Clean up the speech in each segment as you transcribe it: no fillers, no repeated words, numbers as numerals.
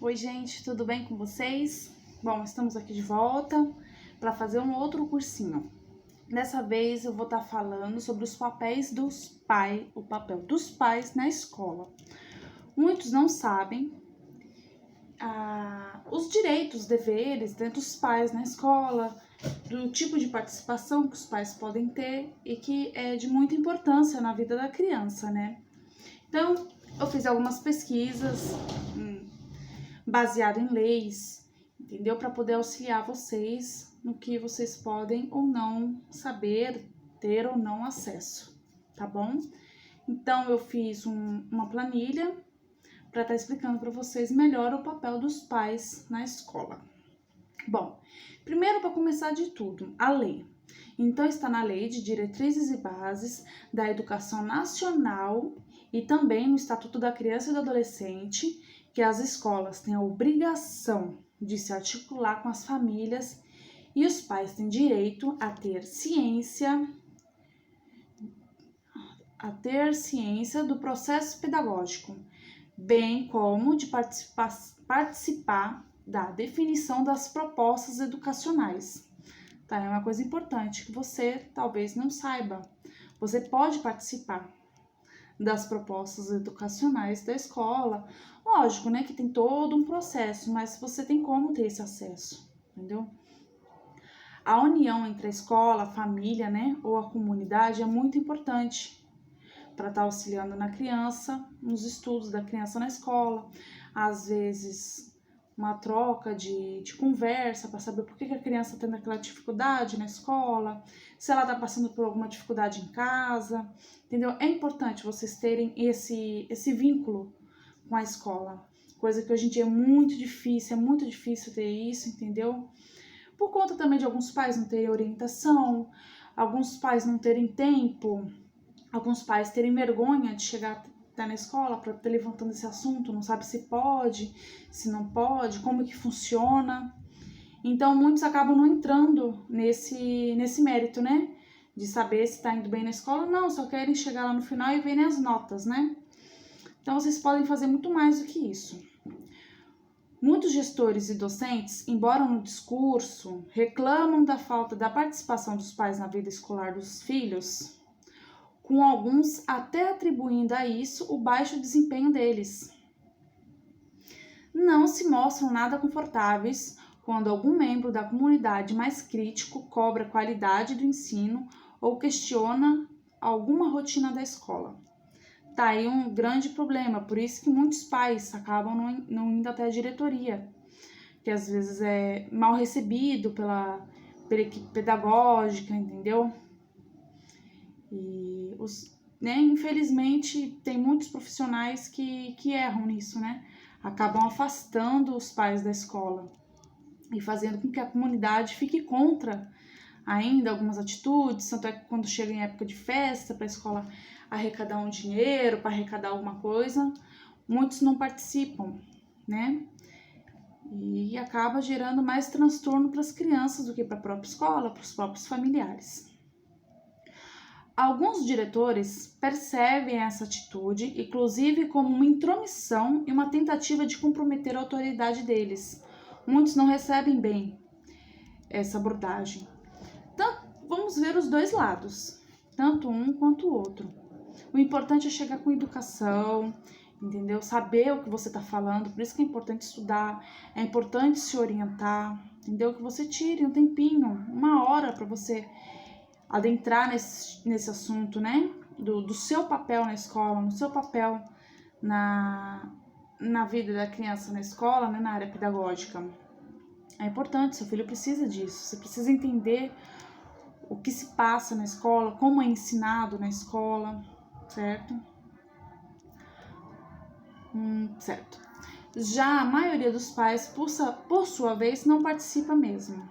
Oi, gente, tudo bem com vocês? Bom, estamos aqui de volta para fazer um outro cursinho. Dessa vez eu vou estar falando sobre os papéis dos pais, o papel dos pais na escola. Muitos não sabem os direitos, os deveres dos pais na escola, do tipo de participação que os pais podem ter e que é de muita importância na vida da criança, né? Então, eu fiz algumas pesquisas baseado em leis, entendeu? Para poder auxiliar vocês no que vocês podem ou não saber, ter ou não acesso, tá bom? Então, eu fiz uma planilha para estar explicando para vocês melhor o papel dos pais na escola. Bom, primeiro, para começar de tudo, a lei. Então, está na Lei de Diretrizes e Bases da Educação Nacional e também no Estatuto da Criança e do Adolescente, que as escolas têm a obrigação de se articular com as famílias e os pais têm direito a ter ciência do processo pedagógico, bem como de participar da definição das propostas educacionais. Tá? É uma coisa importante que você talvez não saiba. Você pode participar das propostas educacionais da escola. Lógico, né, que tem todo um processo, mas você tem como ter esse acesso, entendeu? A união entre a escola, a família, né, ou a comunidade é muito importante para estar auxiliando na criança, nos estudos da criança na escola. Às vezes, uma troca de conversa para saber por que a criança está tendo aquela dificuldade na escola, se ela está passando por alguma dificuldade em casa, entendeu? É importante vocês terem esse vínculo com a escola, coisa que hoje em dia é muito difícil ter isso, entendeu? Por conta também de alguns pais não terem orientação, alguns pais não terem tempo, alguns pais terem vergonha de chegar na escola para estar levantando esse assunto, não sabe se pode, se não pode, como que funciona. Então, muitos acabam não entrando nesse mérito, né? De saber se está indo bem na escola. Não, só querem chegar lá no final e verem as notas, né? Então, vocês podem fazer muito mais do que isso. Muitos gestores e docentes, embora no discurso, reclamam da falta da participação dos pais na vida escolar dos filhos, com alguns até atribuindo a isso o baixo desempenho deles. Não se mostram nada confortáveis quando algum membro da comunidade mais crítico cobra a qualidade do ensino ou questiona alguma rotina da escola. Tá aí um grande problema, por isso que muitos pais acabam não indo até a diretoria, que às vezes é mal recebido pela equipe pedagógica, entendeu? E infelizmente tem muitos profissionais que erram nisso, né? Acabam afastando os pais da escola e fazendo com que a comunidade fique contra ainda algumas atitudes, tanto é que quando chega em época de festa para a escola arrecadar um dinheiro, para arrecadar alguma coisa, muitos não participam, né? E acaba gerando mais transtorno para as crianças do que para a própria escola, para os próprios familiares. Alguns diretores percebem essa atitude, inclusive como uma intromissão e uma tentativa de comprometer a autoridade deles. Muitos não recebem bem essa abordagem. Então, vamos ver os dois lados, tanto um quanto o outro. O importante é chegar com educação, entendeu? Saber o que você está falando, por isso que é importante estudar, é importante se orientar, entendeu? Que você tire um tempinho, uma hora para você adentrar nesse assunto, né? Do seu papel na escola, no seu papel na vida da criança na escola, né? Na área pedagógica. É importante, seu filho precisa disso. Você precisa entender o que se passa na escola, como é ensinado na escola, certo? Certo. Já a maioria dos pais, por sua vez, não participa mesmo.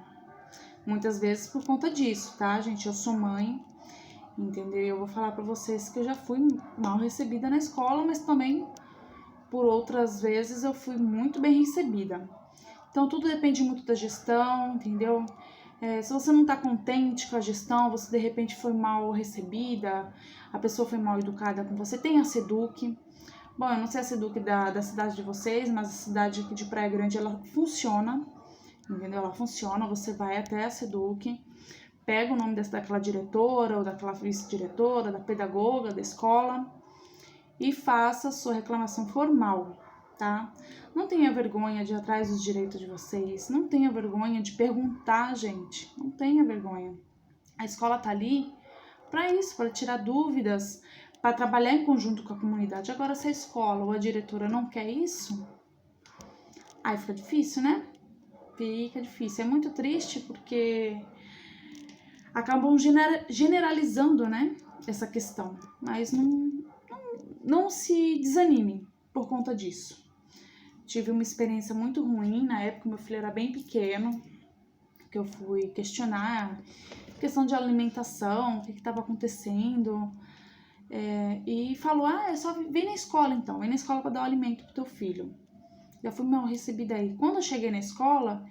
Muitas vezes por conta disso, tá, gente? Eu sou mãe, entendeu? Eu vou falar pra vocês que eu já fui mal recebida na escola, mas também por outras vezes eu fui muito bem recebida. Então, tudo depende muito da gestão, entendeu? Se você não tá contente com a gestão, você de repente foi mal recebida, a pessoa foi mal educada com você, tenha SEDUC, Bom, eu não sei a SEDUC da cidade de vocês, mas a cidade aqui de Praia Grande, ela funciona, entendeu? Ela funciona, você vai até a SEDUC, pega o nome daquela diretora ou daquela vice-diretora, da pedagoga da escola e faça a sua reclamação formal, tá? Não tenha vergonha de ir atrás dos direitos de vocês, não tenha vergonha de perguntar, gente, não tenha vergonha. A escola tá ali para isso, para tirar dúvidas, para trabalhar em conjunto com a comunidade. Agora, se a escola ou a diretora não quer isso, aí fica difícil, né? Fica difícil. É muito triste porque acabam generalizando, né, essa questão. Mas não se desanime por conta disso. Tive uma experiência muito ruim, na época meu filho era bem pequeno, que eu fui questionar questão de alimentação, o que estava acontecendo, e falou, é só vem na escola então, vem na escola para dar o alimento pro teu filho. Já fui mal recebida aí. Quando eu cheguei na escola,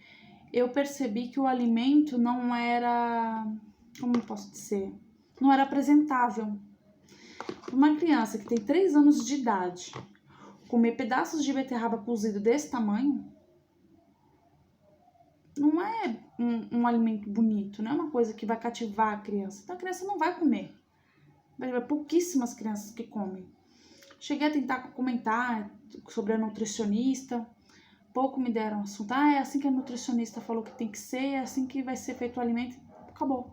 eu percebi que o alimento não era, como eu posso dizer, não era apresentável. Uma criança que tem 3 anos de idade, comer pedaços de beterraba cozido desse tamanho, não é um alimento bonito, não é uma coisa que vai cativar a criança. Então a criança não vai comer. Vai ter pouquíssimas crianças que comem. Cheguei a tentar comentar sobre a nutricionista, pouco me deram assunto. É assim que a nutricionista falou que tem que ser, é assim que vai ser feito o alimento. Acabou.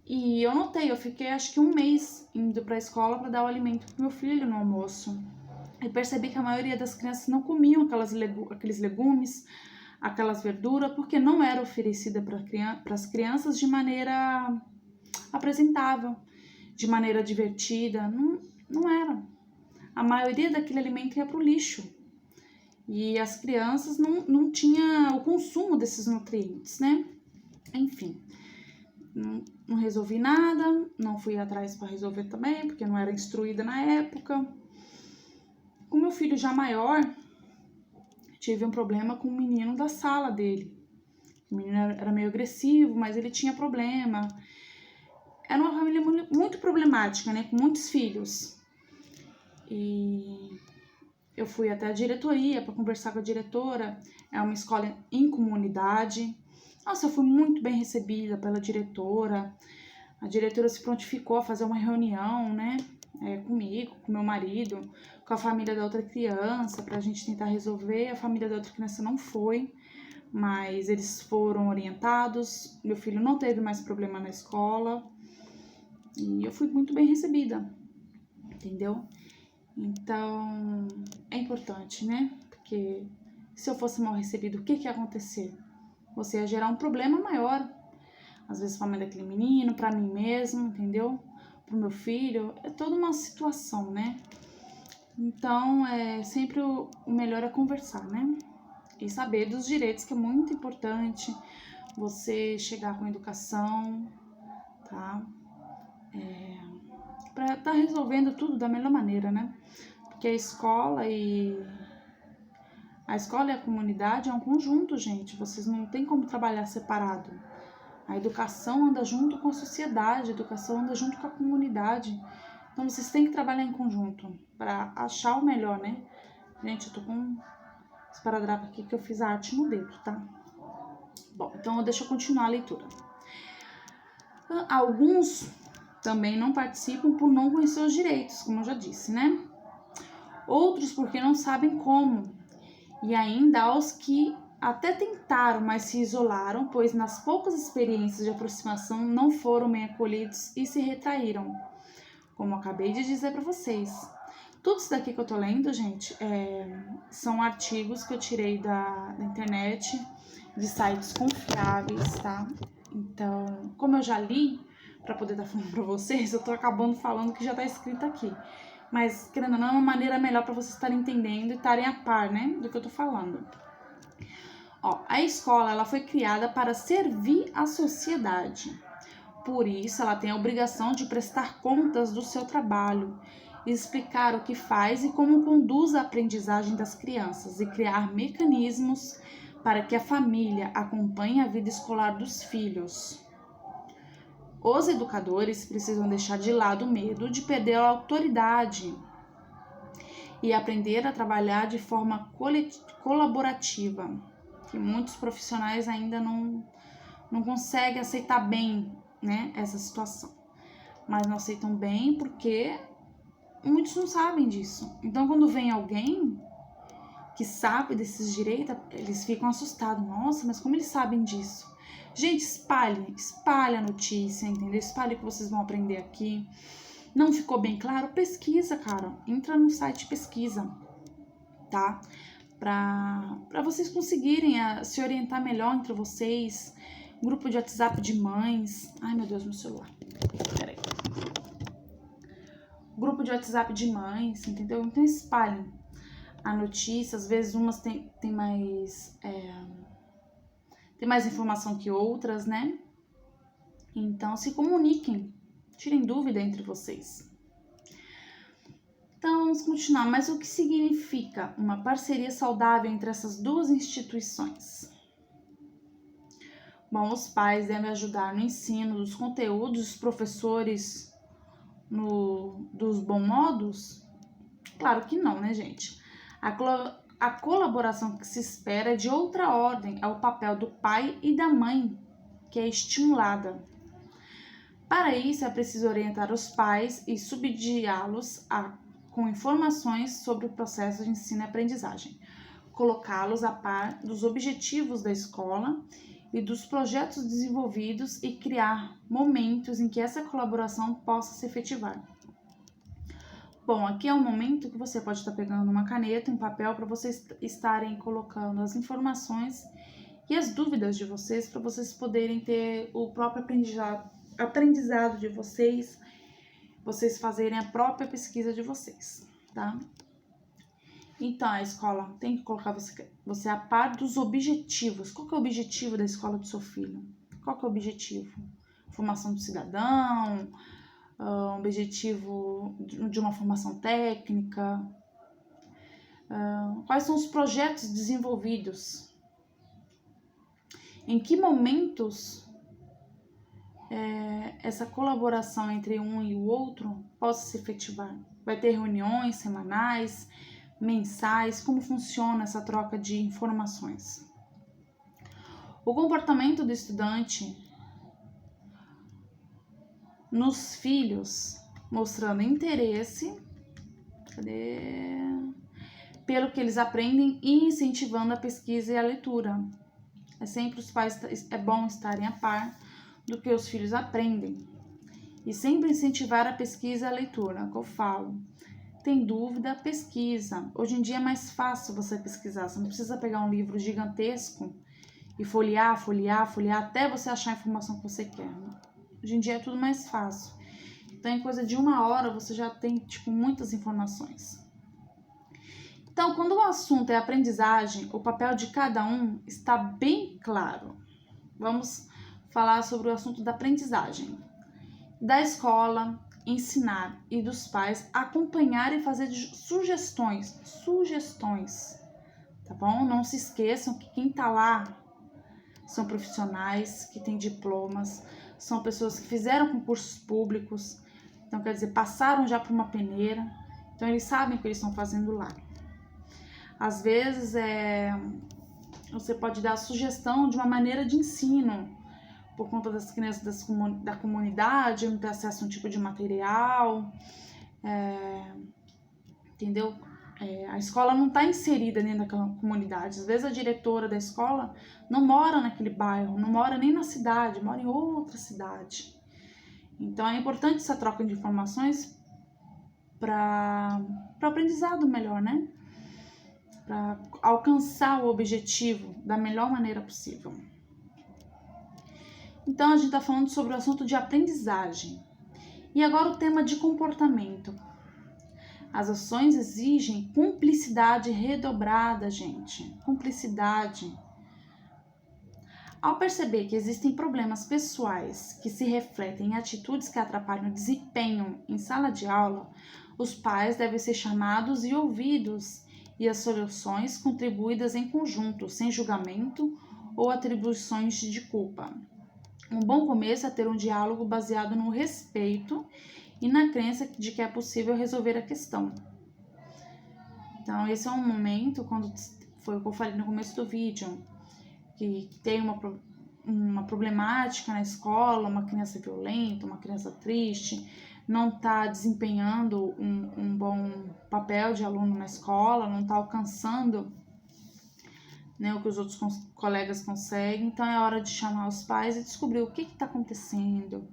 E eu notei, eu fiquei acho que 1 mês indo pra escola para dar o alimento pro meu filho no almoço. E percebi que a maioria das crianças não comiam aqueles legumes, aquelas verduras, porque não era oferecida para as crianças de maneira apresentável, de maneira divertida. Não era. A maioria daquele alimento ia para o lixo. E as crianças não tinham o consumo desses nutrientes, né? Enfim, não resolvi nada, não fui atrás para resolver também, porque não era instruída na época. Com meu filho já maior, tive um problema com o menino da sala dele. O menino era meio agressivo, mas ele tinha problema. Era uma família muito problemática, né? Com muitos filhos. E eu fui até a diretoria para conversar com a diretora. É uma escola em comunidade. Nossa, eu fui muito bem recebida pela diretora. A diretora se prontificou a fazer uma reunião, né? Comigo, com meu marido, com a família da outra criança, pra gente tentar resolver. A família da outra criança não foi, mas eles foram orientados. Meu filho não teve mais problema na escola e eu fui muito bem recebida, entendeu? Então, é importante, né? Porque se eu fosse mal recebido, o que ia acontecer? Você ia gerar um problema maior. Às vezes pra mãe daquele menino, pra mim mesmo, entendeu? Pro meu filho, é toda uma situação, né? Então, sempre o melhor é conversar, né? E saber dos direitos, que é muito importante você chegar com educação, tá? Pra tá resolvendo tudo da melhor maneira, né? Porque a escola e a comunidade é um conjunto, gente. Vocês não tem como trabalhar separado. A educação anda junto com a sociedade, a educação anda junto com a comunidade. Então, vocês têm que trabalhar em conjunto para achar o melhor, né? Gente, eu tô com esse paradrapo aqui que eu fiz a arte no dedo, tá? Bom, então deixa eu continuar a leitura. Alguns também não participam por não conhecer os direitos, como eu já disse, né? Outros porque não sabem como. E ainda aos que até tentaram, mas se isolaram, pois nas poucas experiências de aproximação não foram bem acolhidos e se retraíram, como eu acabei de dizer para vocês. Tudo isso daqui que eu tô lendo, gente, são artigos que eu tirei da internet, de sites confiáveis, tá? Então, como eu já li, para poder estar falando para vocês, eu tô acabando falando o que já tá escrito aqui. Mas, querendo ou não, é uma maneira melhor para vocês estarem entendendo e estarem a par, né, do que eu tô falando. Ó, a escola, ela foi criada para servir a sociedade. Por isso, ela tem a obrigação de prestar contas do seu trabalho, explicar o que faz e como conduz a aprendizagem das crianças e criar mecanismos para que a família acompanhe a vida escolar dos filhos. Os educadores precisam deixar de lado o medo de perder a autoridade e aprender a trabalhar de forma colaborativa, que muitos profissionais ainda não conseguem aceitar bem, né, essa situação. Mas não aceitam bem porque muitos não sabem disso. Então, quando vem alguém que sabe desses direitos, eles ficam assustados. Nossa, mas como eles sabem disso? Gente, espalhe a notícia, entendeu? Espalhe o que vocês vão aprender aqui. Não ficou bem claro? Pesquisa, cara. Entra no site, pesquisa, tá? Para vocês conseguirem se orientar melhor entre vocês. Grupo de WhatsApp de mães. Ai, meu Deus, meu celular. Peraí. Grupo de WhatsApp de mães, entendeu? Então espalhem a notícia. Às vezes umas tem mais informação que outras, né? Então se comuniquem. Tirem dúvida entre vocês. Então, vamos continuar. Mas o que significa uma parceria saudável entre essas duas instituições? Bom, os pais devem ajudar no ensino dos conteúdos, os professores dos bons modos? Claro que não, né, gente? A colaboração que se espera é de outra ordem, é o papel do pai e da mãe, que é estimulada. Para isso, é preciso orientar os pais e subsidiá-los com informações sobre o processo de ensino e aprendizagem, colocá-los a par dos objetivos da escola e dos projetos desenvolvidos e criar momentos em que essa colaboração possa se efetivar. Bom, aqui é um momento que você pode estar pegando uma caneta, um papel, para vocês estarem colocando as informações e as dúvidas de vocês, para vocês poderem ter o próprio aprendizado de vocês fazerem a própria pesquisa de vocês, tá? Então, a escola tem que colocar você a par dos objetivos. Qual que é o objetivo da escola do seu filho? Qual que é o objetivo? Formação do cidadão, objetivo de uma formação técnica? Quais são os projetos desenvolvidos? Em que momentos essa colaboração entre um e o outro possa se efetivar? Vai ter reuniões semanais, mensais? Como funciona essa troca de informações? O comportamento do estudante nos filhos, mostrando interesse pelo que eles aprendem e incentivando a pesquisa e a leitura. Sempre os pais, é bom estarem a par do que os filhos aprendem e sempre incentivar a pesquisa e a leitura, que eu falo. Tem dúvida, pesquisa. Hoje em dia é mais fácil você pesquisar, você não precisa pegar um livro gigantesco e folhear até você achar a informação que você quer. Hoje em dia é tudo mais fácil. Então, em coisa de 1 hora, você já tem, muitas informações. Então, quando o assunto é aprendizagem, o papel de cada um está bem claro. Vamos falar sobre o assunto da aprendizagem. Da escola, ensinar, e dos pais acompanhar e fazer sugestões, tá bom? Não se esqueçam que quem tá lá são profissionais que têm diplomas, são pessoas que fizeram concursos públicos, então quer dizer, passaram já por uma peneira, então eles sabem o que eles estão fazendo lá. Às vezes você pode dar a sugestão de uma maneira de ensino, por conta das crianças da comunidade, não ter acesso a um tipo de material, entendeu? A escola não está inserida dentro daquela comunidade. Às vezes a diretora da escola não mora naquele bairro, não mora nem na cidade, mora em outra cidade. Então é importante essa troca de informações para o aprendizado melhor, né? Para alcançar o objetivo da melhor maneira possível. Então, a gente está falando sobre o assunto de aprendizagem. E agora o tema de comportamento. As ações exigem cumplicidade redobrada, gente. Cumplicidade. Ao perceber que existem problemas pessoais que se refletem em atitudes que atrapalham o desempenho em sala de aula, os pais devem ser chamados e ouvidos e as soluções contribuídas em conjunto, sem julgamento ou atribuições de culpa. Um bom começo é ter um diálogo baseado no respeito e na crença de que é possível resolver a questão. Então, esse é um momento, quando foi o que eu falei no começo do vídeo, que tem uma problemática na escola, uma criança violenta, uma criança triste, não está desempenhando um bom papel de aluno na escola, não está alcançando, né, o que os outros colegas conseguem. Então é hora de chamar os pais e descobrir o que está acontecendo.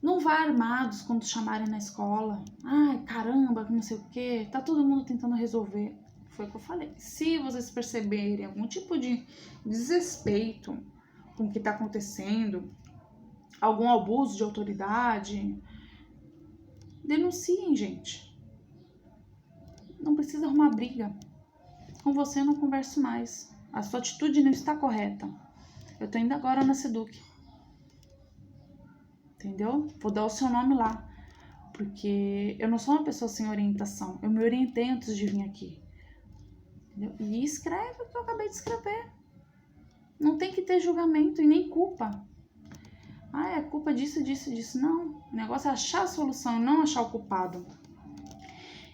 Não vá armados quando chamarem na escola. Ai, caramba, não sei o que. Tá todo mundo tentando resolver. Foi o que eu falei. Se vocês perceberem algum tipo de desrespeito com o que está acontecendo, algum abuso de autoridade, denunciem, gente. Não precisa arrumar briga. Com você eu não converso mais. A sua atitude não está correta. Eu tô indo agora na Seduc. Entendeu? Vou dar o seu nome lá. Porque eu não sou uma pessoa sem orientação. Eu me orientei antes de vir aqui. Entendeu? E escreve o que eu acabei de escrever. Não tem que ter julgamento e nem culpa. Ah, é culpa disso, disso, disso. Não. O negócio é achar a solução e não achar o culpado.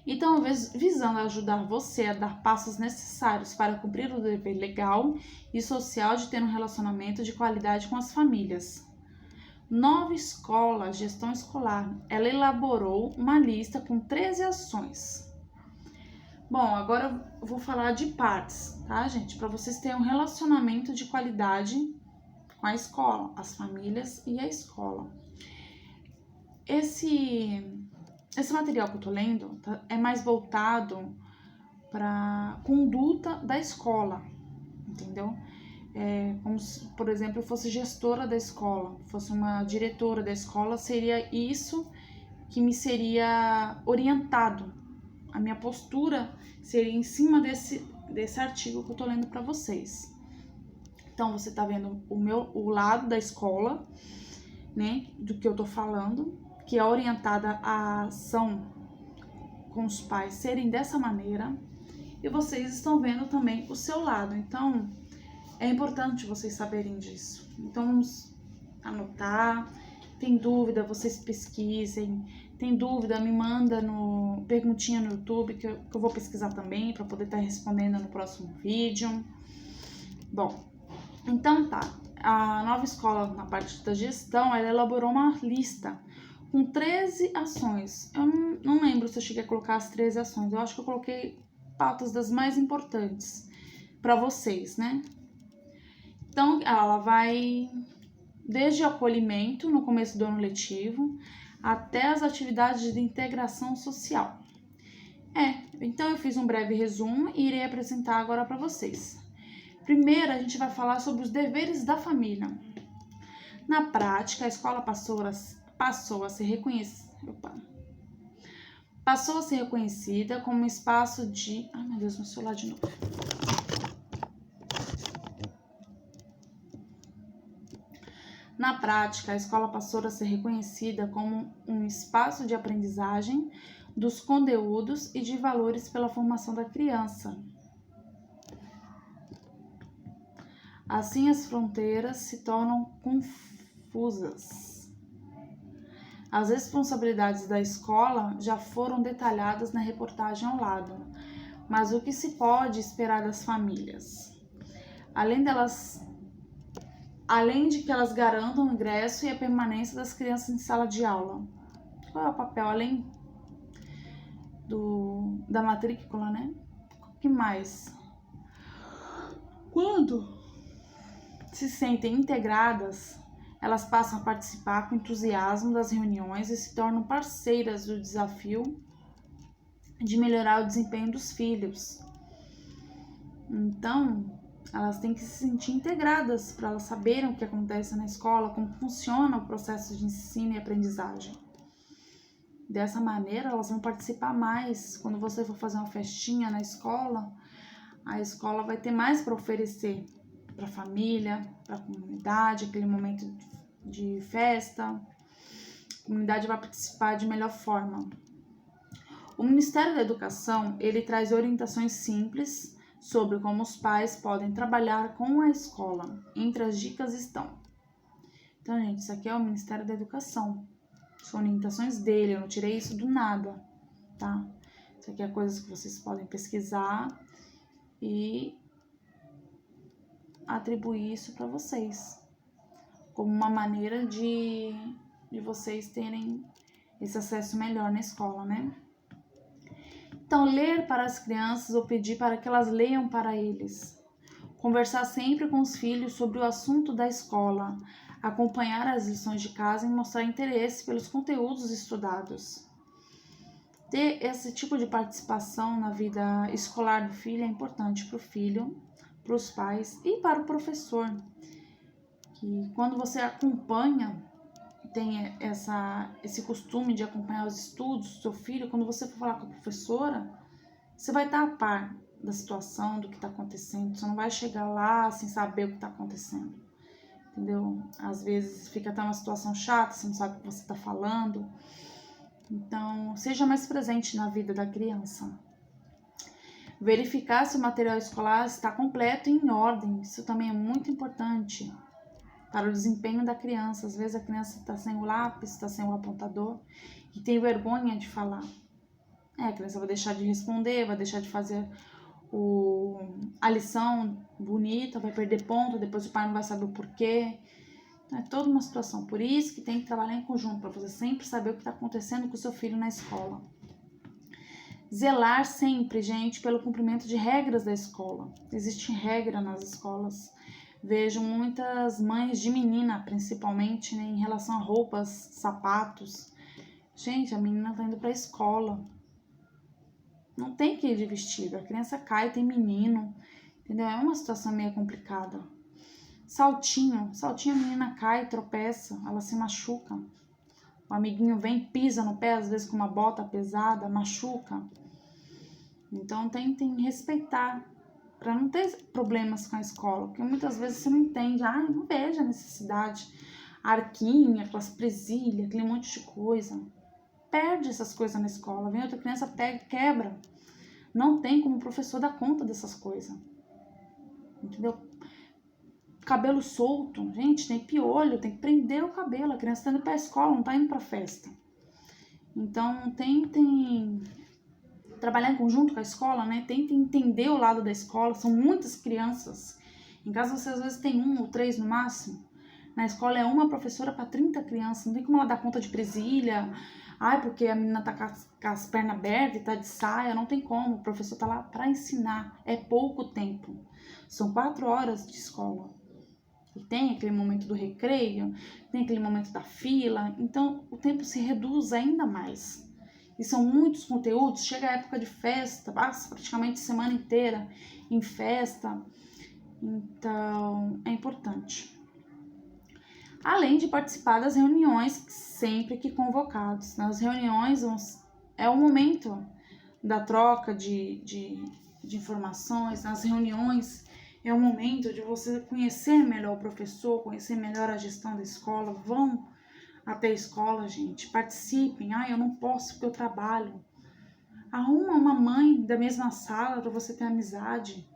Então, visando ajudar você a dar passos necessários para cumprir o dever legal e social de ter um relacionamento de qualidade com as famílias. Nova Escola Gestão Escolar, ela elaborou uma lista com 13 ações. Bom, agora eu vou falar de partes, tá, gente? Para vocês terem um relacionamento de qualidade com a escola, as famílias e a escola. Esse material que eu tô lendo é mais voltado para conduta da escola, entendeu? Como se, por exemplo, eu fosse gestora da escola, fosse uma diretora da escola, seria isso que me seria orientado. A minha postura seria em cima desse artigo que eu tô lendo para vocês. Então, você tá vendo o lado da escola, né, do que eu tô falando, que é orientada à ação com os pais serem dessa maneira, e vocês estão vendo também o seu lado. Então, é importante vocês saberem disso. Então, vamos anotar. Tem dúvida, vocês pesquisem. Tem dúvida, me manda perguntinha no YouTube, que eu vou pesquisar também, para poder estar respondendo no próximo vídeo. Bom, então tá. A Nova Escola, na parte da gestão, ela elaborou uma lista com 13 ações. Eu não lembro se eu cheguei a colocar as 13 ações. Eu acho que eu coloquei pautas das mais importantes para vocês, né? Então, ela vai desde o acolhimento no começo do ano letivo até as atividades de integração social. Então eu fiz um breve resumo e irei apresentar agora para vocês. Primeiro, a gente vai falar sobre os deveres da família. Na prática, a escola passou a ser reconhecida como um espaço de... Ai, meu Deus, meu celular de novo. Na prática, a escola passou a ser reconhecida como um espaço de aprendizagem dos conteúdos e de valores pela formação da criança. Assim, as fronteiras se tornam confusas. As responsabilidades da escola já foram detalhadas na reportagem ao lado, mas o que se pode esperar das famílias? Além de que elas garantam o ingresso e a permanência das crianças em sala de aula. Qual é o papel, além da matrícula, né? O que mais? Quando se sentem integradas, elas passam a participar com entusiasmo das reuniões e se tornam parceiras do desafio de melhorar o desempenho dos filhos. Então, elas têm que se sentir integradas para elas saberem o que acontece na escola, como funciona o processo de ensino e aprendizagem. Dessa maneira, elas vão participar mais. Quando você for fazer uma festinha na escola, a escola vai ter mais para oferecer para a família, para a comunidade, aquele momento de festa. A comunidade vai participar de melhor forma. O Ministério da Educação, ele traz orientações simples sobre como os pais podem trabalhar com a escola. Entre as dicas estão. Então, gente, isso aqui é o Ministério da Educação. São orientações dele, eu não tirei isso do nada, tá? Isso Isso aqui é coisas que vocês podem pesquisar e atribuir isso para vocês, como uma maneira de vocês terem esse acesso melhor na escola, né? Então, ler para as crianças ou pedir para que elas leiam para eles. Conversar sempre com os filhos sobre o assunto da escola. Acompanhar as lições de casa e mostrar interesse pelos conteúdos estudados. Ter esse tipo de participação na vida escolar do filho é importante para o filho, para os pais e para o professor. Que quando você acompanha, tem esse costume de acompanhar os estudos do seu filho, quando você for falar com a professora, você vai estar a par da situação, do que está acontecendo. Você não vai chegar lá sem saber o que está acontecendo, entendeu? Às vezes fica até uma situação chata, você não sabe o que você está falando. Então, seja mais presente na vida da criança. Verificar se o material escolar está completo e em ordem. Isso também é muito importante para o desempenho da criança. Às vezes a criança está sem o lápis, está sem o apontador e tem vergonha de falar. A criança vai deixar de responder, vai deixar de fazer a lição bonita, vai perder ponto, depois o pai não vai saber o porquê. Então, é toda uma situação. Por isso que tem que trabalhar em conjunto, para você sempre saber o que está acontecendo com o seu filho na escola. Zelar sempre, gente, pelo cumprimento de regras da escola. Existe regra nas escolas. Vejo muitas mães de menina, principalmente, né, em relação a roupas, sapatos. Gente, a menina tá indo pra escola. Não tem que ir de vestido. A criança cai, tem menino. Entendeu? É uma situação meio complicada. Saltinho. Saltinho, a menina cai, tropeça, ela se machuca. O amiguinho vem, pisa no pé, às vezes com uma bota pesada, machuca. Então, tentem respeitar, para não ter problemas com a escola, porque muitas vezes você não entende, eu não vejo a necessidade, arquinha, aquelas presilhas, aquele monte de coisa, perde essas coisas na escola, vem outra criança, pega e quebra, não tem como o professor dar conta dessas coisas, entendeu? Cabelo solto, gente, tem piolho, tem que prender o cabelo, a criança tá indo pra escola, não tá indo pra festa. Então, tentem trabalhar em conjunto com a escola, né? Tentem entender o lado da escola, são muitas crianças. Em casa você às vezes tem 1 ou 3 no máximo. Na escola é uma professora para 30 crianças, não tem como ela dar conta de presilha. Porque a menina tá com as pernas abertas e tá de saia, não tem como. O professor tá lá para ensinar, é pouco tempo. São 4 horas de escola. E tem aquele momento do recreio, tem aquele momento da fila, então o tempo se reduz ainda mais. E são muitos conteúdos, chega a época de festa, passa praticamente semana inteira em festa, então é importante. Além de participar das reuniões sempre que convocados. Nas reuniões é o momento da troca de informações, nas reuniões é o momento de você conhecer melhor o professor, conhecer melhor a gestão da escola, vão até a escola, gente, participem. Eu não posso porque eu trabalho. Arruma uma mãe da mesma sala para você ter amizade,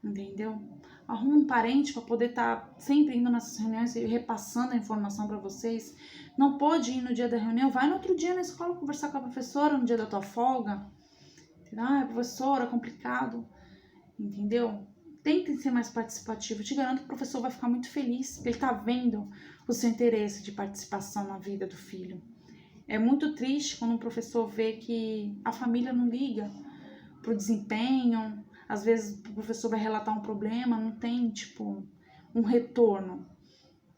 entendeu? Arruma um parente para poder estar sempre indo nessas reuniões e repassando a informação para vocês. Não pode ir no dia da reunião, vai no outro dia na escola conversar com a professora no dia da tua folga. Professora, complicado, entendeu? Tentem ser mais participativo. Eu te garanto que o professor vai ficar muito feliz, porque ele está vendo o seu interesse de participação na vida do filho. É muito triste quando um professor vê que a família não liga para o desempenho. Às vezes o professor vai relatar um problema, não tem, um retorno.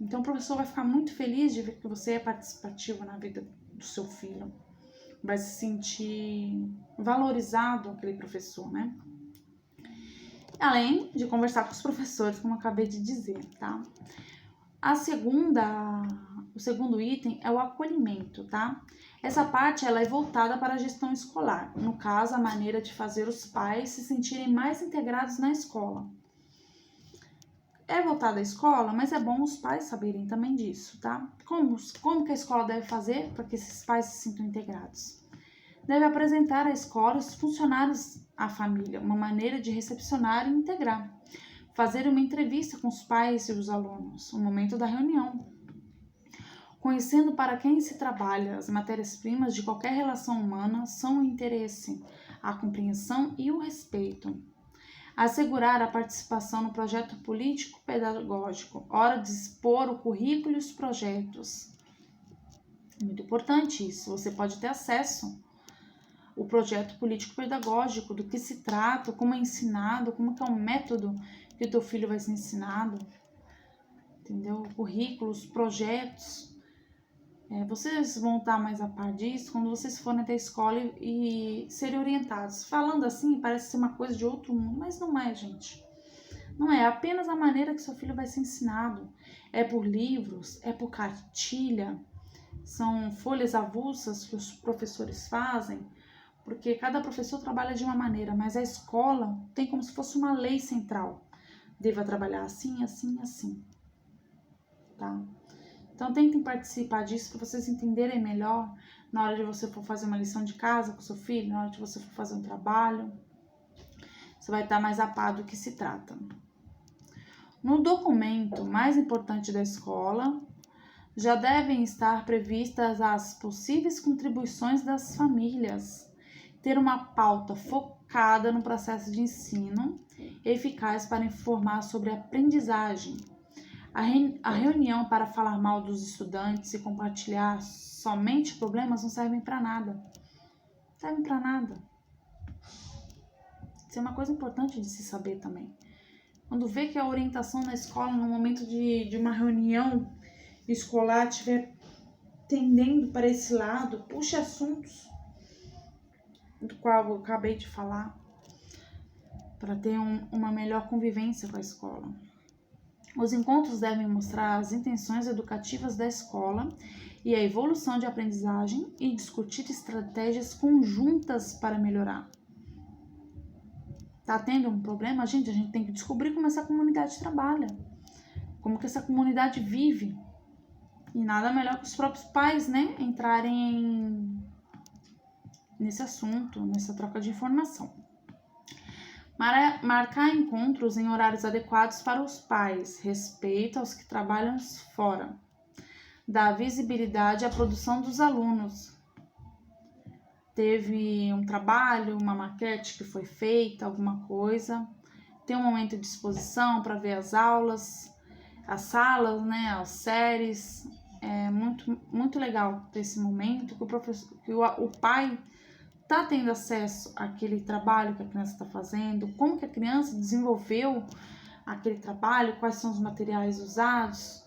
Então o professor vai ficar muito feliz de ver que você é participativo na vida do seu filho. Vai se sentir valorizado aquele professor, né? Além de conversar com os professores, como eu acabei de dizer, tá? O segundo item é o acolhimento, tá? Essa parte ela é voltada para a gestão escolar. No caso, a maneira de fazer os pais se sentirem mais integrados na escola. É voltada à escola, mas é bom os pais saberem também disso, tá? Como que a escola deve fazer para que esses pais se sintam integrados? Deve apresentar à escola os funcionários à família, uma maneira de recepcionar e integrar. Fazer uma entrevista com os pais e os alunos, o momento da reunião. Conhecendo para quem se trabalha, as matérias-primas de qualquer relação humana são um interesse. a compreensão e o respeito. Assegurar a participação no projeto político-pedagógico, hora de expor o currículo e os projetos. Muito importante isso, você pode ter acesso ao projeto político-pedagógico, do que se trata, como é ensinado, como que é o método que o teu filho vai ser ensinado, entendeu? Currículos, projetos. Vocês vão estar mais a par disso quando vocês forem até a escola e serem orientados. Falando assim, parece ser uma coisa de outro mundo, mas não é, gente. Não é, apenas a maneira que seu filho vai ser ensinado. É por livros, é por cartilha, são folhas avulsas que os professores fazem, porque cada professor trabalha de uma maneira, mas a escola tem como se fosse uma lei central. Deva trabalhar assim, assim, assim, tá? Então, tentem participar disso para vocês entenderem melhor na hora de você for fazer uma lição de casa com seu filho, na hora de você for fazer um trabalho. Você vai estar mais a par do que se trata. No documento mais importante da escola, já devem estar previstas as possíveis contribuições das famílias. Ter uma pauta focada no processo de ensino, eficaz para informar sobre a aprendizagem. A reunião para falar mal dos estudantes e compartilhar somente problemas não servem para nada. Não servem para nada. Isso é uma coisa importante de se saber também. Quando vê que a orientação na escola, no momento de uma reunião escolar, estiver tendendo para esse lado, puxe assuntos do qual eu acabei de falar, para ter uma melhor convivência com a escola. Os encontros devem mostrar as intenções educativas da escola e a evolução de aprendizagem e discutir estratégias conjuntas para melhorar. Tá tendo um problema? A gente tem que descobrir como essa comunidade trabalha, como que essa comunidade vive. E nada melhor que os próprios pais, né, entrarem nesse assunto, nessa troca de informação. Marcar encontros em horários adequados para os pais, respeito aos que trabalham fora, dar visibilidade à produção dos alunos. Teve um trabalho, uma maquete que foi feita, alguma coisa, tem um momento de exposição para ver as aulas, as salas, né, as séries. É muito legal ter esse momento que o pai está tendo acesso àquele trabalho que a criança está fazendo, como que a criança desenvolveu aquele trabalho, quais são os materiais usados.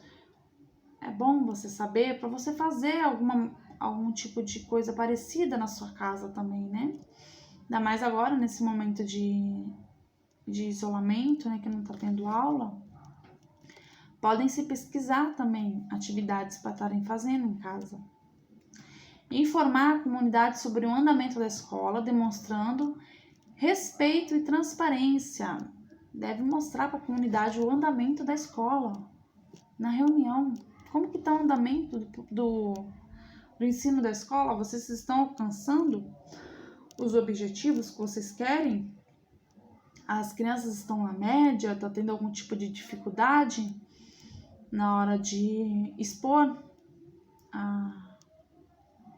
É bom você saber para você fazer algum tipo de coisa parecida na sua casa também, né? Ainda mais agora, nesse momento de isolamento, né, que não está tendo aula. Podem se pesquisar também atividades para estarem fazendo em casa. Informar a comunidade sobre o andamento da escola, demonstrando respeito e transparência. Deve mostrar para a comunidade o andamento da escola na reunião. Como que está o andamento do ensino da escola? Vocês estão alcançando os objetivos que vocês querem? As crianças estão na média? Está tendo algum tipo de dificuldade na hora de expor a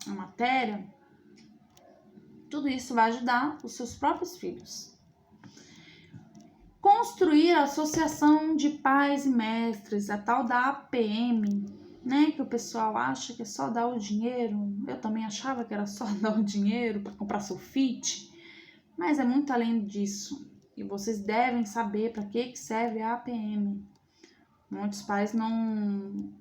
matéria? Tudo isso vai ajudar os seus próprios filhos. Construir a associação de pais e mestres, a tal da APM, né? Que o pessoal acha que é só dar o dinheiro. Eu também achava que era só dar o dinheiro para comprar sulfite, mas é muito além disso. E vocês devem saber para que serve a APM. Muitos pais não,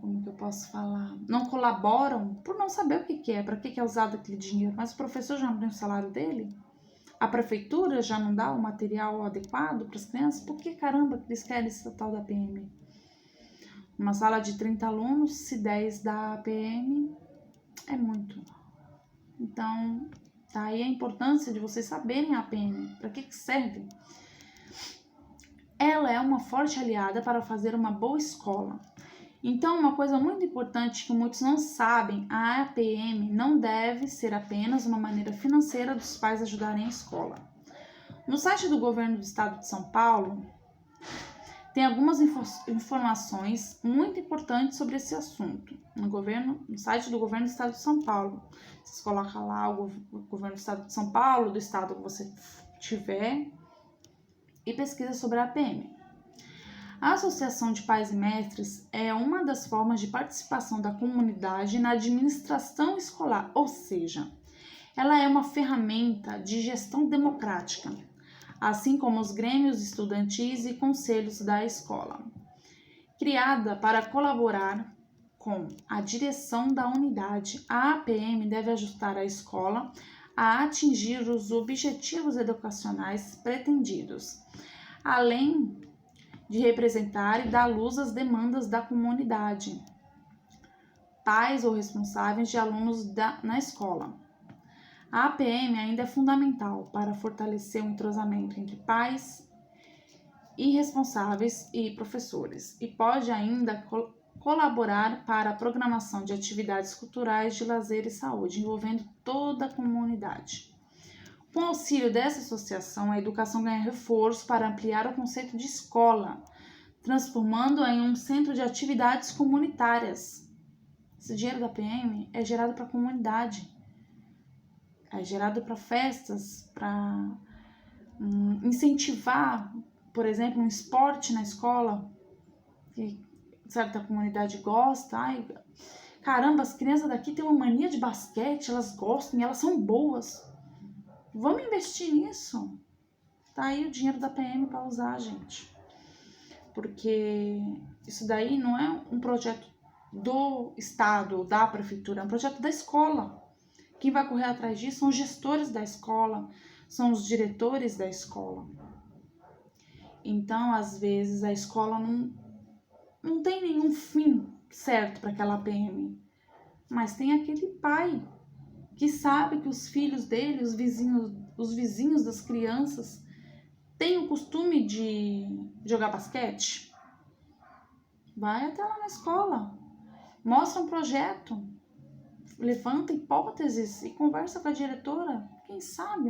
como que eu posso falar? Não colaboram por não saber o que é, para que é usado aquele dinheiro. Mas o professor já não tem o salário dele? A prefeitura já não dá o material adequado para as crianças? Por que caramba que eles querem esse tal da APM? Uma sala de 30 alunos, se 10 da APM, é muito. Então, tá aí a importância de vocês saberem a APM, para que serve. Ela é uma forte aliada para fazer uma boa escola. Então, uma coisa muito importante que muitos não sabem, a APM não deve ser apenas uma maneira financeira dos pais ajudarem a escola. No site do governo do estado de São Paulo, tem algumas informações muito importantes sobre esse assunto no site do Governo do Estado de São Paulo. Vocês colocam lá o Governo do Estado de São Paulo, do estado que você tiver, e pesquisa sobre a APM. A Associação de Pais e Mestres é uma das formas de participação da comunidade na administração escolar, ou seja, ela é uma ferramenta de gestão democrática, assim como os grêmios estudantis e conselhos da escola. Criada para colaborar com a direção da unidade, a APM deve ajudar a escola a atingir os objetivos educacionais pretendidos, além de representar e dar luz às demandas da comunidade, pais ou responsáveis de alunos na escola. A APM ainda é fundamental para fortalecer o entrosamento entre pais e responsáveis e professores, e pode ainda colaborar para a programação de atividades culturais, de lazer e saúde, envolvendo toda a comunidade. Com o auxílio dessa associação, a educação ganha reforço para ampliar o conceito de escola, transformando-a em um centro de atividades comunitárias. Esse dinheiro da PM é gerado para a comunidade, é gerado para festas, para incentivar, por exemplo, um esporte na escola, que certa comunidade gosta. Ai, caramba, as crianças daqui têm uma mania de basquete, elas gostam e elas são boas. Vamos investir nisso. Tá aí o dinheiro da PM para usar, gente. Porque isso daí não é um projeto do Estado ou da Prefeitura, é um projeto da escola. Quem vai correr atrás disso são os gestores da escola, são os diretores da escola. Então, às vezes, a escola não tem nenhum fim certo para aquela PM, mas tem aquele pai que sabe que os filhos dele, os vizinhos das crianças, têm o costume de jogar basquete. Vai até lá na escola, mostra um projeto, levanta hipóteses e conversa com a diretora. Quem sabe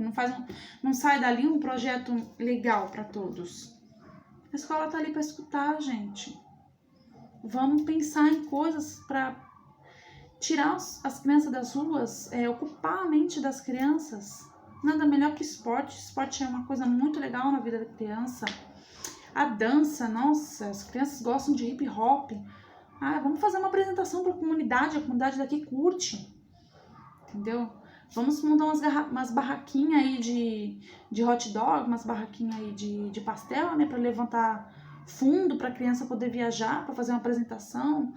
não sai dali um projeto legal para todos. A escola está ali para escutar, gente. Vamos pensar em coisas para tirar as crianças das ruas, ocupar a mente das crianças. Nada melhor que esporte. Esporte é uma coisa muito legal na vida da criança. A dança, nossa, as crianças gostam de hip hop. Vamos fazer uma apresentação para a comunidade daqui curte. Entendeu? Vamos montar umas barraquinhas aí de hot dog, umas barraquinhas aí de pastel, né? Para levantar fundo para a criança poder viajar, para fazer uma apresentação.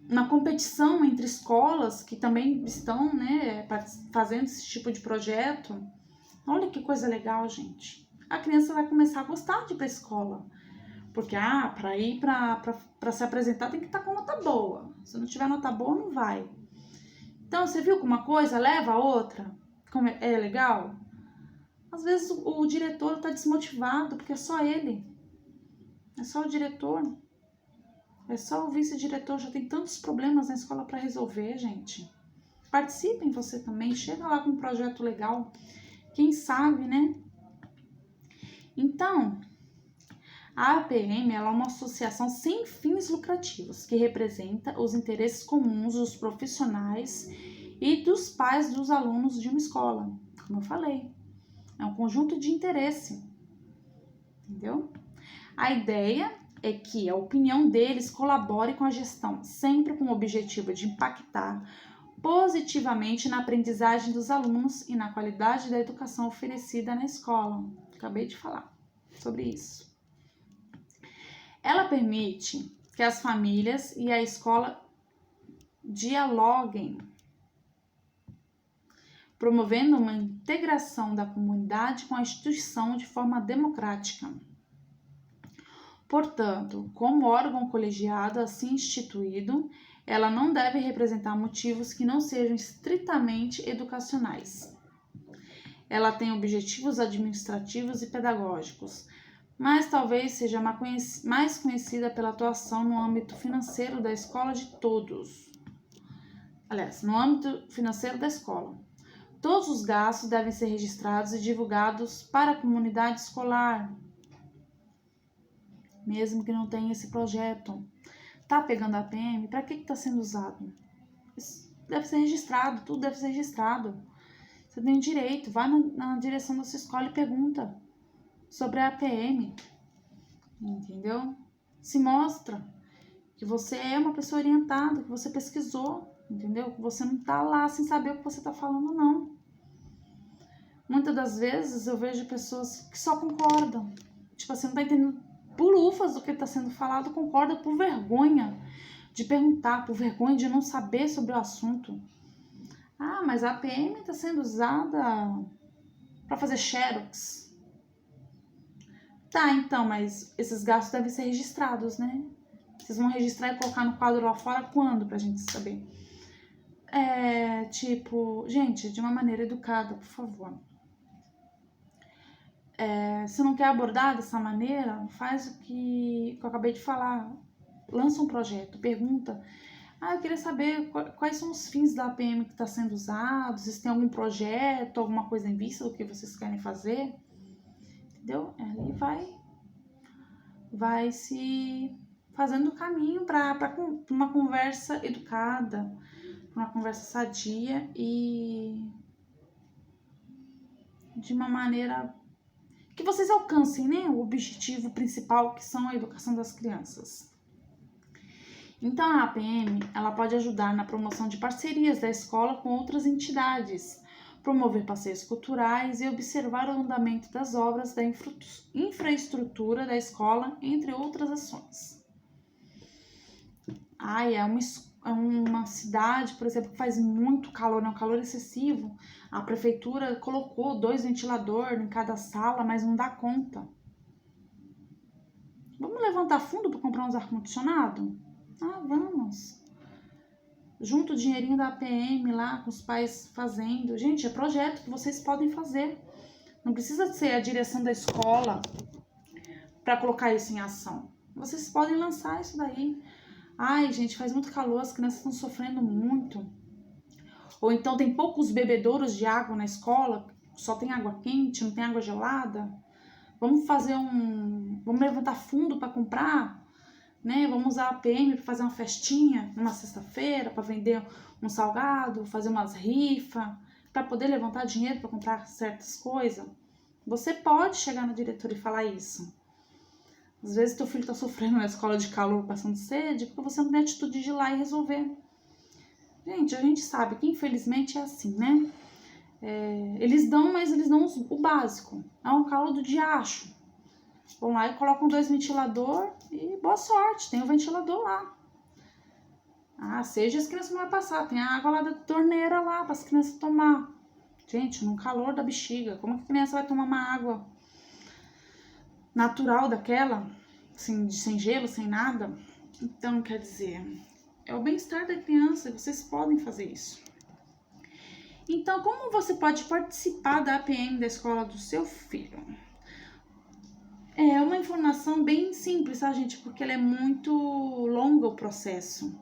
Uma competição entre escolas que também estão, né, fazendo esse tipo de projeto. Olha que coisa legal, gente. A criança vai começar a gostar de ir para a escola. Porque, para ir para se apresentar tem que estar com nota boa. Se não tiver nota boa, não vai. Então, você viu que uma coisa leva a outra? Como é legal? Às vezes o diretor está desmotivado, porque é só ele. É só o diretor. É só o vice-diretor. Já tem tantos problemas na escola para resolver, gente. Participem você também. Chega lá com um projeto legal. Quem sabe, né? Então, a APM ela é uma associação sem fins lucrativos que representa os interesses comuns dos profissionais e dos pais dos alunos de uma escola. Como eu falei, é um conjunto de interesse, entendeu? A ideia é que a opinião deles colabore com a gestão, sempre com o objetivo de impactar positivamente na aprendizagem dos alunos e na qualidade da educação oferecida na escola. Acabei de falar sobre isso. Ela permite que as famílias e a escola dialoguem, promovendo uma integração da comunidade com a instituição de forma democrática. Portanto, como órgão colegiado assim instituído, ela não deve representar motivos que não sejam estritamente educacionais. Ela tem objetivos administrativos e pedagógicos, mas talvez seja mais conhecida pela atuação no âmbito financeiro da escola de todos. Aliás, no âmbito financeiro da escola. Todos os gastos devem ser registrados e divulgados para a comunidade escolar, mesmo que não tenha esse projeto. Tá pegando a APM? Para que está sendo usado? Isso deve ser registrado, tudo deve ser registrado. Você tem direito, vai na direção da sua escola e pergunta sobre a APM, entendeu? Se mostra que você é uma pessoa orientada, que você pesquisou, entendeu? Que você não tá lá sem saber o que você tá falando, não. Muitas das vezes eu vejo pessoas que só concordam. Tipo assim, não tá entendendo bulufas do que tá sendo falado, concorda por vergonha de perguntar, por vergonha de não saber sobre o assunto. Ah, mas a APM está sendo usada para fazer xerox. Tá, então, mas esses gastos devem ser registrados, né? Vocês vão registrar e colocar no quadro lá fora quando, pra gente saber? Tipo, gente, de uma maneira educada, por favor. Se não quer abordar dessa maneira, faz o que eu acabei de falar. Lança um projeto, pergunta. Eu queria saber quais são os fins da APM que está sendo usado, se tem algum projeto, alguma coisa em vista do que vocês querem fazer, entendeu? Ali vai se fazendo o caminho para uma conversa educada, uma conversa sadia e de uma maneira que vocês alcancem, né, o objetivo principal, que são a educação das crianças. Então, a APM, ela pode ajudar na promoção de parcerias da escola com outras entidades, promover passeios culturais e observar o andamento das obras da infraestrutura da escola, entre outras ações. É uma cidade, por exemplo, que faz muito calor, um calor excessivo. A prefeitura colocou 2 ventiladores em cada sala, mas não dá conta. Vamos levantar fundo para comprar uns ar-condicionado? Vamos. Junto o dinheirinho da APM lá, com os pais fazendo. Gente, é projeto que vocês podem fazer. Não precisa ser a direção da escola para colocar isso em ação. Vocês podem lançar isso daí. Gente, faz muito calor, as crianças estão sofrendo muito. Ou então tem poucos bebedouros de água na escola, só tem água quente, não tem água gelada. Vamos levantar fundo para comprar, né? Vamos usar a APM para fazer uma festinha numa sexta-feira, para vender um salgado, fazer umas rifas, para poder levantar dinheiro para comprar certas coisas. Você pode chegar na diretora e falar isso. Às vezes teu filho está sofrendo na escola de calor, passando sede, porque você não tem atitude de ir lá e resolver. Gente, a gente sabe que infelizmente é assim, né? Eles dão, mas eles dão o básico. É um calor do diacho. Vão lá e colocam 2 ventiladores e boa sorte, tem o ventilador lá. Seja as crianças não vão passar, tem a água lá da torneira lá para as crianças tomar. Gente, no calor da bexiga, como que a criança vai tomar uma água natural daquela, assim, sem gelo, sem nada? Então, quer dizer, é o bem-estar da criança e vocês podem fazer isso. Então, como você pode participar da APM da escola do seu filho? É uma informação bem simples, tá, gente? Porque ela é muito longa o processo.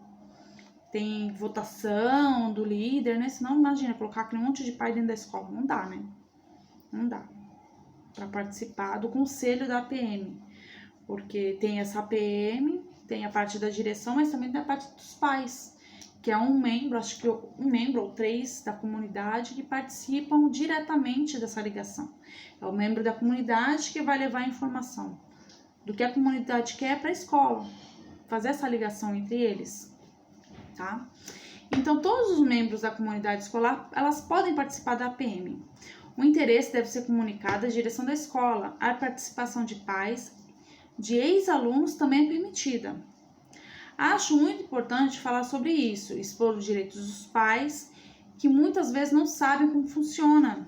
Tem votação do líder, né? Senão, imagina, colocar aquele monte de pai dentro da escola. Não dá, né? Não dá. Para participar do conselho da APM. Porque tem essa APM, tem a parte da direção, mas também tem a parte dos pais, que é um membro, acho que um membro ou 3 da comunidade que participam diretamente dessa ligação. É o membro da comunidade que vai levar a informação do que a comunidade quer para a escola, fazer essa ligação entre eles, tá? Então, todos os membros da comunidade escolar, elas podem participar da APM. O interesse deve ser comunicado à direção da escola. A participação de pais, de ex-alunos também é permitida. Acho muito importante falar sobre isso, expor os direitos dos pais, que muitas vezes não sabem como funciona,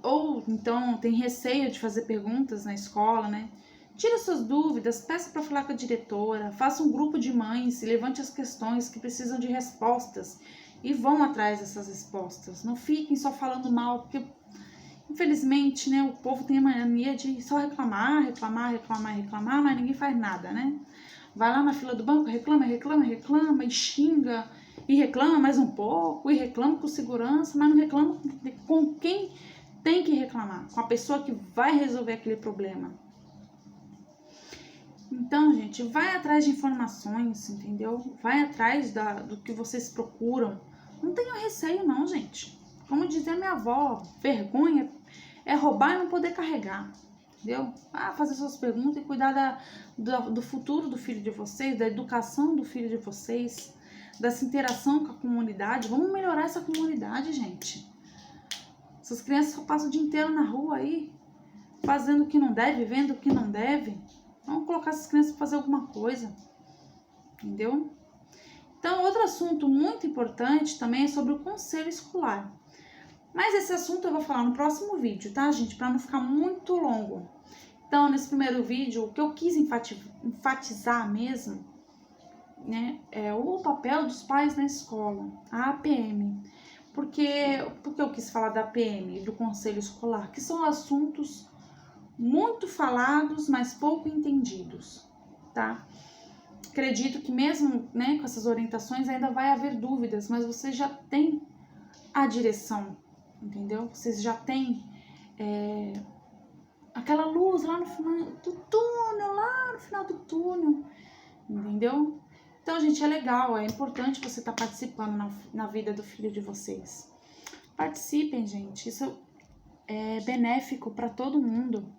ou então tem receio de fazer perguntas na escola, né? Tire suas dúvidas, peça para falar com a diretora, faça um grupo de mães e levante as questões que precisam de respostas e vão atrás dessas respostas. Não fiquem só falando mal, porque infelizmente, né, o povo tem a mania de só reclamar, mas ninguém faz nada, né? Vai lá na fila do banco, reclama e xinga e reclama mais um pouco, e reclama com segurança, mas não reclama com quem tem que reclamar, com a pessoa que vai resolver aquele problema. Então, gente, vai atrás de informações, entendeu? Vai atrás do que vocês procuram. Não tenha receio não, gente. Como dizia minha avó, vergonha é roubar e não poder carregar, entendeu? Fazer suas perguntas e cuidar do futuro do filho de vocês, da educação do filho de vocês, dessa interação com a comunidade. Vamos melhorar essa comunidade, gente. Essas crianças só passam o dia inteiro na rua aí, fazendo o que não deve, vendo o que não deve. Vamos colocar essas crianças para fazer alguma coisa, entendeu? Então, outro assunto muito importante também é sobre o conselho escolar. Mas esse assunto eu vou falar no próximo vídeo, tá, gente? Para não ficar muito longo. Então, nesse primeiro vídeo, o que eu quis enfatizar mesmo, né, é o papel dos pais na escola, a APM. Porque eu quis falar da APM, do conselho escolar, que são assuntos muito falados, mas pouco entendidos, tá? Acredito que mesmo, né, com essas orientações ainda vai haver dúvidas, mas você já tem a direção, entendeu? Vocês já têm aquela luz lá no final do túnel, entendeu? Então, gente, é legal, é importante você estar participando na vida do filho de vocês. Participem, gente, isso é benéfico para todo mundo.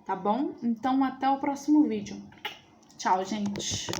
Tá bom? Então, até o próximo vídeo. Tchau, gente!